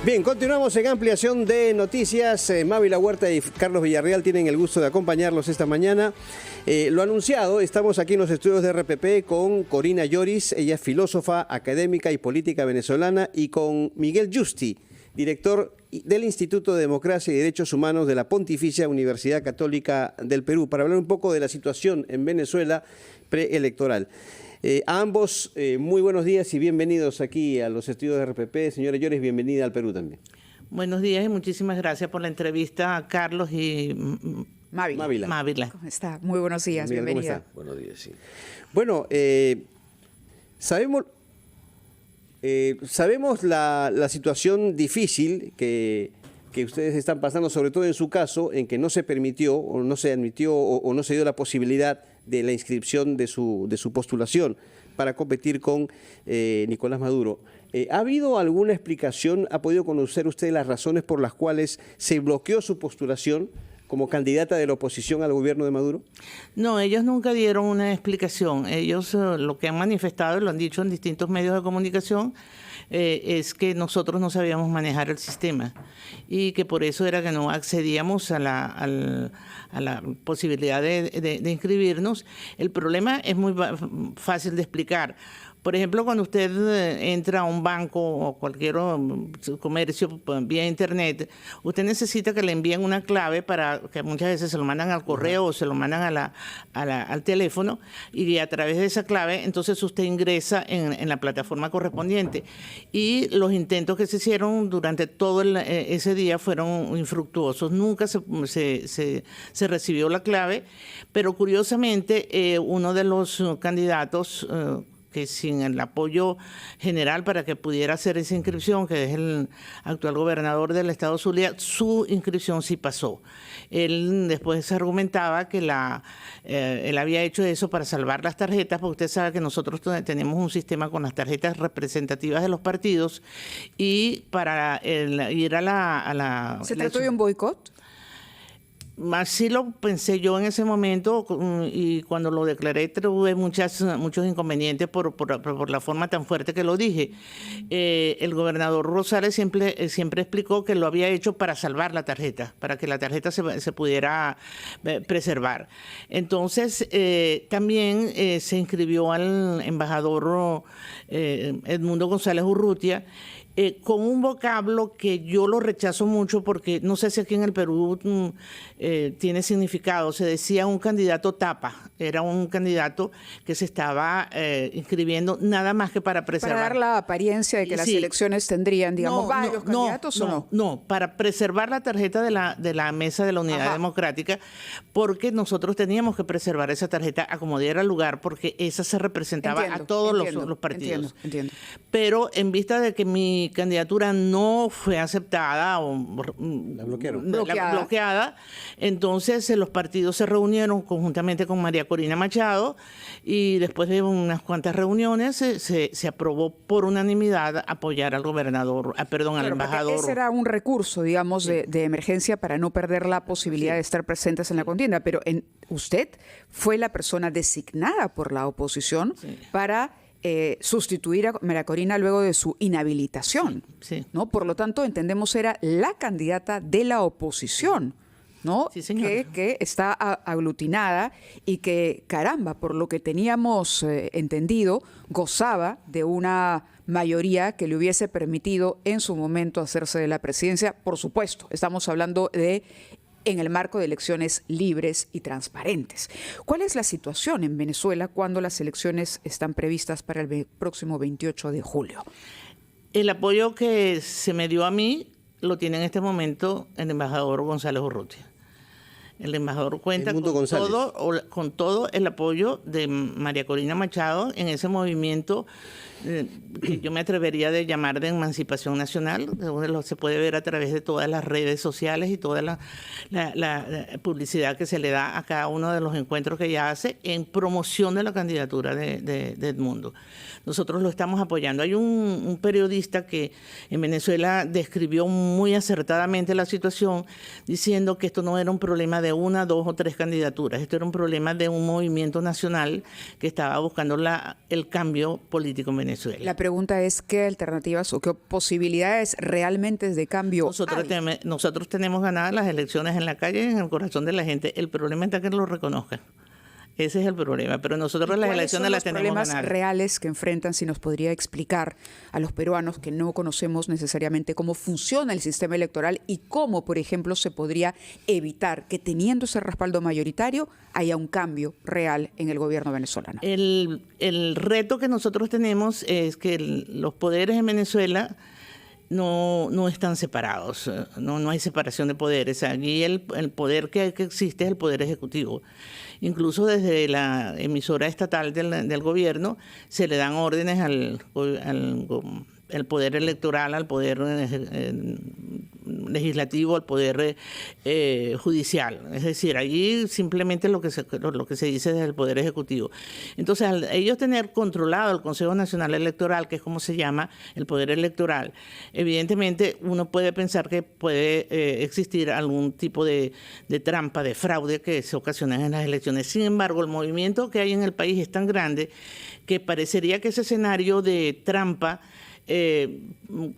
Bien, continuamos en ampliación de noticias. Mávila Huerta y Carlos Villarreal tienen el gusto de acompañarlos esta mañana. Lo anunciado, estamos aquí en los estudios de RPP con Corina Lloris, ella es filósofa, académica y política venezolana, y con Miguel Yusti, director del Instituto de Democracia y Derechos Humanos de la Pontificia Universidad Católica del Perú, para hablar un poco de la situación en Venezuela preelectoral. A ambos, muy buenos días y bienvenidos aquí a los estudios de RPP. Señora Lloris, bienvenida al Perú también. Buenos días y muchísimas gracias por la entrevista a Carlos y Mávila. ¿Cómo está? Muy buenos días, Miguel, bienvenida. ¿cómo está? Buenos días, sí. Bueno, sabemos la situación difícil que ustedes están pasando, sobre todo en su caso, en que no se permitió o no se admitió o no se dio la posibilidad de la inscripción de su postulación para competir con Nicolás Maduro. ¿Ha habido alguna explicación? ¿Ha podido conocer usted las razones por las cuales se bloqueó su postulación como candidata de la oposición al gobierno de Maduro? No, ellos nunca dieron una explicación. Ellos lo que han manifestado, y lo han dicho en distintos medios de comunicación, es que nosotros no sabíamos manejar el sistema y que por eso era que no accedíamos a la posibilidad de inscribirnos. El problema es muy fácil de explicar. Por ejemplo, cuando usted entra a un banco o cualquier comercio vía internet, usted necesita que le envíen una clave para que muchas veces se lo mandan al correo o se lo mandan al teléfono, y a través de esa clave entonces usted ingresa en la plataforma correspondiente. Y los intentos que se hicieron durante todo ese día fueron infructuosos. Nunca se recibió la clave, pero curiosamente uno de los candidatos que sin el apoyo general para que pudiera hacer esa inscripción, que es el actual gobernador del estado Zulia, su inscripción sí pasó. Él después argumentaba que él había hecho eso para salvar las tarjetas, porque usted sabe que nosotros tenemos un sistema con las tarjetas representativas de los partidos, y para ir a la... ¿Se trató de un boicot? Así lo pensé yo en ese momento, y cuando lo declaré tuve muchos inconvenientes por la forma tan fuerte que lo dije. El gobernador Rosales siempre explicó que lo había hecho para salvar la tarjeta, para que la tarjeta se pudiera preservar. Entonces, también se inscribió al embajador Edmundo González Urrutia, con un vocablo que yo lo rechazo mucho, porque no sé si aquí en el Perú tiene significado. Se decía un candidato tapa, era un candidato que se estaba inscribiendo nada más que para preservar. Para dar la apariencia de que las elecciones tendrían, digamos, varios candidatos, ¿o no? No, para preservar la tarjeta de la mesa de la Unidad Democrática, porque nosotros teníamos que preservar esa tarjeta a como diera lugar, porque esa se representaba a todos los partidos. Entiendo. Pero en vista de que mi candidatura no fue aceptada o bloqueada, entonces los partidos se reunieron conjuntamente con María Corina Machado, y después de unas cuantas reuniones se aprobó por unanimidad apoyar al gobernador, al embajador. Ese era un recurso, digamos, de emergencia para no perder la posibilidad de estar presentes en la contienda, pero usted fue la persona designada por la oposición para sustituir a María Corina luego de su inhabilitación, ¿no? Por lo tanto, entendemos era la candidata de la oposición, ¿no? Sí, señor. Que está aglutinada y que, caramba, por lo que teníamos entendido, gozaba de una mayoría que le hubiese permitido en su momento hacerse de la presidencia. Por supuesto, estamos hablando en el marco de elecciones libres y transparentes. ¿Cuál es la situación en Venezuela cuando las elecciones están previstas para el próximo 28 de julio? El apoyo que se me dio a mí lo tiene en este momento el embajador González Urrutia. El embajador cuenta con todo el apoyo de María Corina Machado en ese movimiento que yo me atrevería de llamar de emancipación nacional, donde se puede ver a través de todas las redes sociales y toda la publicidad que se le da a cada uno de los encuentros que ella hace en promoción de la candidatura de Edmundo. Nosotros lo estamos apoyando. Hay un periodista que en Venezuela describió muy acertadamente la situación, diciendo que esto no era un problema de una, dos o tres candidaturas, esto era un problema de un movimiento nacional que estaba buscando el cambio político en Venezuela. Venezuela. La pregunta es qué alternativas o qué posibilidades realmente de cambio hay. Nosotros tenemos ganadas las elecciones en la calle y en el corazón de la gente. El problema está que lo reconozcan. Ese es el problema, pero nosotros las elecciones las tenemos ganadas. ¿Cuáles son los problemas reales que enfrentan? Si nos podría explicar a los peruanos que no conocemos necesariamente cómo funciona el sistema electoral y cómo, por ejemplo, se podría evitar que teniendo ese respaldo mayoritario haya un cambio real en el gobierno venezolano. El reto que nosotros tenemos es que los poderes en Venezuela no están separados, no hay separación de poderes. Aquí el poder que existe es el poder ejecutivo. Incluso desde la emisora estatal del gobierno se le dan órdenes al poder electoral, al poder legislativo, al poder judicial. Es decir, allí simplemente lo que se dice es el poder ejecutivo. Entonces, al ellos tener controlado el Consejo Nacional Electoral, que es como se llama el poder electoral, evidentemente uno puede pensar que puede existir algún tipo de trampa, de fraude que se ocasiona en las elecciones. Sin embargo, el movimiento que hay en el país es tan grande que parecería que ese escenario de trampa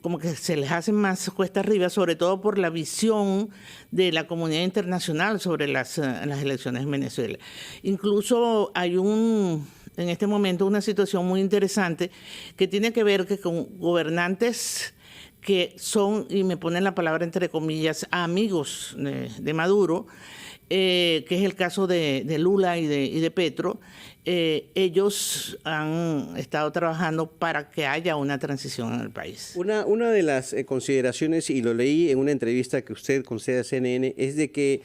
como que se les hace más cuesta arriba, sobre todo por la visión de la comunidad internacional sobre las elecciones en Venezuela. Incluso hay en este momento una situación muy interesante que tiene que ver con gobernantes que son, y me ponen la palabra entre comillas, amigos de Maduro, que es el caso de Lula y de Petro. Ellos han estado trabajando para que haya una transición en el país. Una de las consideraciones, y lo leí en una entrevista que usted concede a CNN, es de que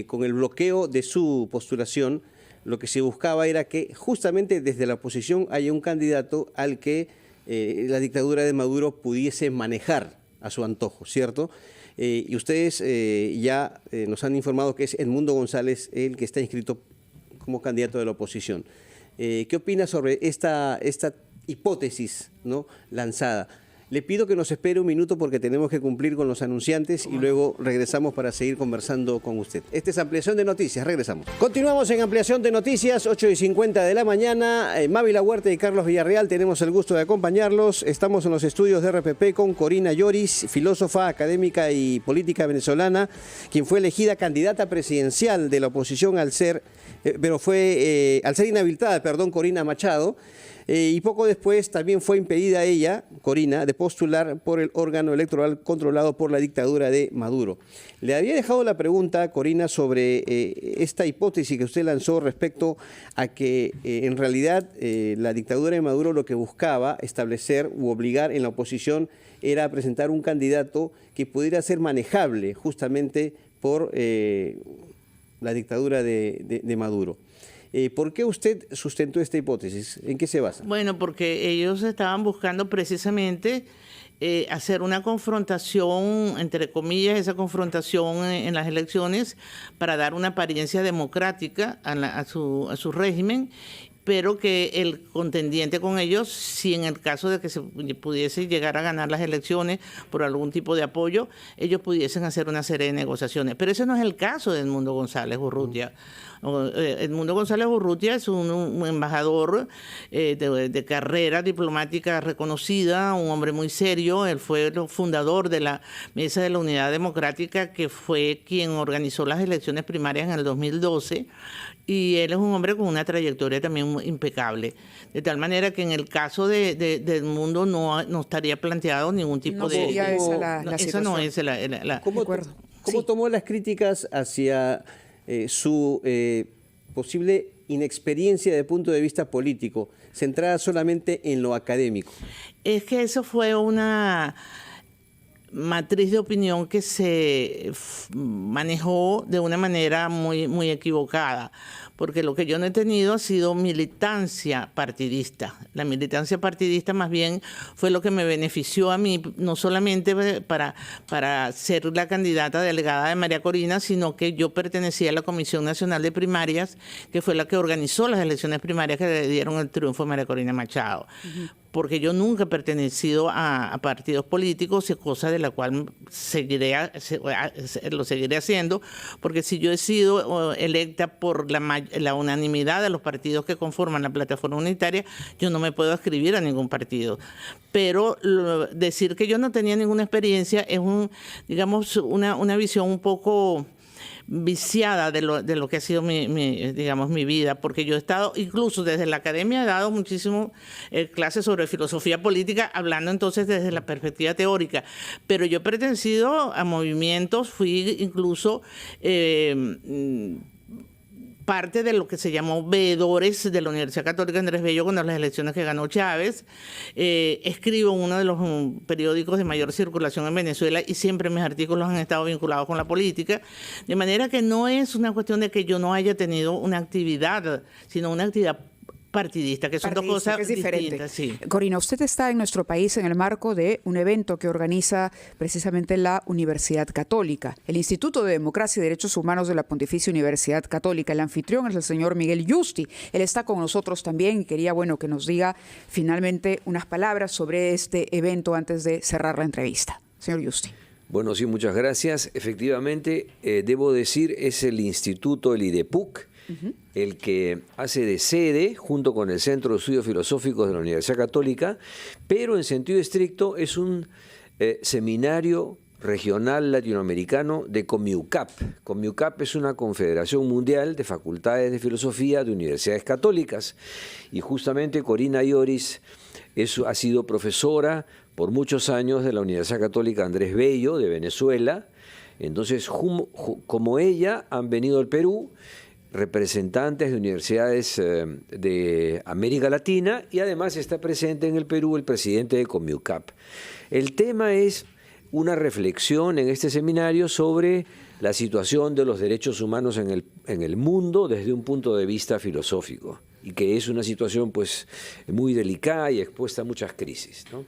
con el bloqueo de su postulación, lo que se buscaba era que justamente desde la oposición haya un candidato al que la dictadura de Maduro pudiese manejar a su antojo, ¿cierto? Y ustedes ya nos han informado que es Edmundo González el que está inscrito como candidato de la oposición. ¿Qué opina sobre esta hipótesis, ¿no?, lanzada? Le pido que nos espere un minuto porque tenemos que cumplir con los anunciantes y luego regresamos para seguir conversando con usted. Esta es Ampliación de Noticias, regresamos. Continuamos en Ampliación de Noticias, 8:50 de la mañana. Mávila Huerta y Carlos Villarreal tenemos el gusto de acompañarlos. Estamos en los estudios de RPP con Corina Lloris, filósofa, académica y política venezolana, quien fue elegida candidata presidencial de la oposición al ser inhabilitada, Corina Machado. Y poco después también fue impedida ella, Corina, de postular por el órgano electoral controlado por la dictadura de Maduro. Le había dejado la pregunta, Corina, sobre esta hipótesis que usted lanzó respecto a que en realidad la dictadura de Maduro lo que buscaba establecer u obligar en la oposición era presentar un candidato que pudiera ser manejable justamente por la dictadura de Maduro. ¿Por qué usted sustentó esta hipótesis? ¿En qué se basa? Bueno, porque ellos estaban buscando precisamente hacer una confrontación, entre comillas, esa confrontación en las elecciones para dar una apariencia democrática a su régimen, pero que el contendiente con ellos, si en el caso de que se pudiese llegar a ganar las elecciones por algún tipo de apoyo, ellos pudiesen hacer una serie de negociaciones. Pero ese no es el caso de Edmundo González Urrutia. Edmundo González Urrutia es un embajador de carrera diplomática reconocida, un hombre muy serio. Él fue el fundador de la Mesa de la Unidad Democrática, que fue quien organizó las elecciones primarias en el 2012. Y él es un hombre con una trayectoria también impecable. De tal manera que en el caso de Edmundo no estaría planteado ningún tipo de... Esa no es la ¿Cómo tomó las críticas hacia su posible inexperiencia de punto de vista político, centrada solamente en lo académico? Es que eso fue una matriz de opinión que se manejó de una manera muy, muy equivocada, porque lo que yo no he tenido ha sido militancia partidista. La militancia partidista más bien fue lo que me benefició a mí, no solamente para ser la candidata delegada de María Corina, sino que yo pertenecía a la Comisión Nacional de Primarias, que fue la que organizó las elecciones primarias que le dieron el triunfo a María Corina Machado. porque yo nunca he pertenecido a partidos políticos, cosa de la cual lo seguiré haciendo, porque si yo he sido electa por la unanimidad de los partidos que conforman la plataforma unitaria, yo no me puedo adscribir a ningún partido. Pero decir que yo no tenía ninguna experiencia es digamos, una visión un poco viciada de lo que ha sido mi vida, porque yo he estado, incluso desde la academia he dado muchísimo clases sobre filosofía política, hablando entonces desde la perspectiva teórica, pero yo he pertenecido a movimientos, fui incluso parte de lo que se llamó veedores de la Universidad Católica Andrés Bello cuando las elecciones que ganó Chávez. Escribo en uno de los periódicos de mayor circulación en Venezuela y siempre mis artículos han estado vinculados con la política, de manera que no es una cuestión de que yo no haya tenido una actividad, sino una actividad partidista, que son dos cosas distintas. Sí. Corina, usted está en nuestro país en el marco de un evento que organiza precisamente la Universidad Católica, el Instituto de Democracia y Derechos Humanos de la Pontificia Universidad Católica. El anfitrión es el señor Miguel Yusti. Él está con nosotros también y quería, que nos diga finalmente unas palabras sobre este evento antes de cerrar la entrevista. Señor Yusti. Bueno, sí, muchas gracias. Efectivamente, debo decir, es el Instituto, el IDEPUC, el que hace de sede, junto con el Centro de Estudios Filosóficos de la Universidad Católica, pero en sentido estricto es un seminario regional latinoamericano de COMIUCAP. COMIUCAP es una confederación mundial de facultades de filosofía de universidades católicas, y justamente Corina Lloris ha sido profesora por muchos años de la Universidad Católica Andrés Bello de Venezuela. Entonces, como ella, han venido al Perú representantes de universidades de América Latina, y además está presente en el Perú el presidente de COMIUCAP. El tema es una reflexión en este seminario sobre la situación de los derechos humanos en el mundo desde un punto de vista filosófico, y que es una situación pues muy delicada y expuesta a muchas crisis, ¿no?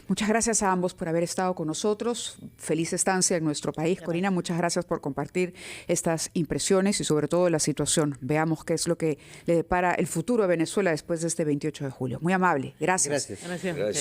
Muchas gracias a ambos por haber estado con nosotros. Feliz estancia en nuestro país. Corina, muchas gracias por compartir estas impresiones y sobre todo la situación. Veamos qué es lo que le depara el futuro a Venezuela después de este 28 de julio. Muy amable. Gracias. Gracias. Gracias.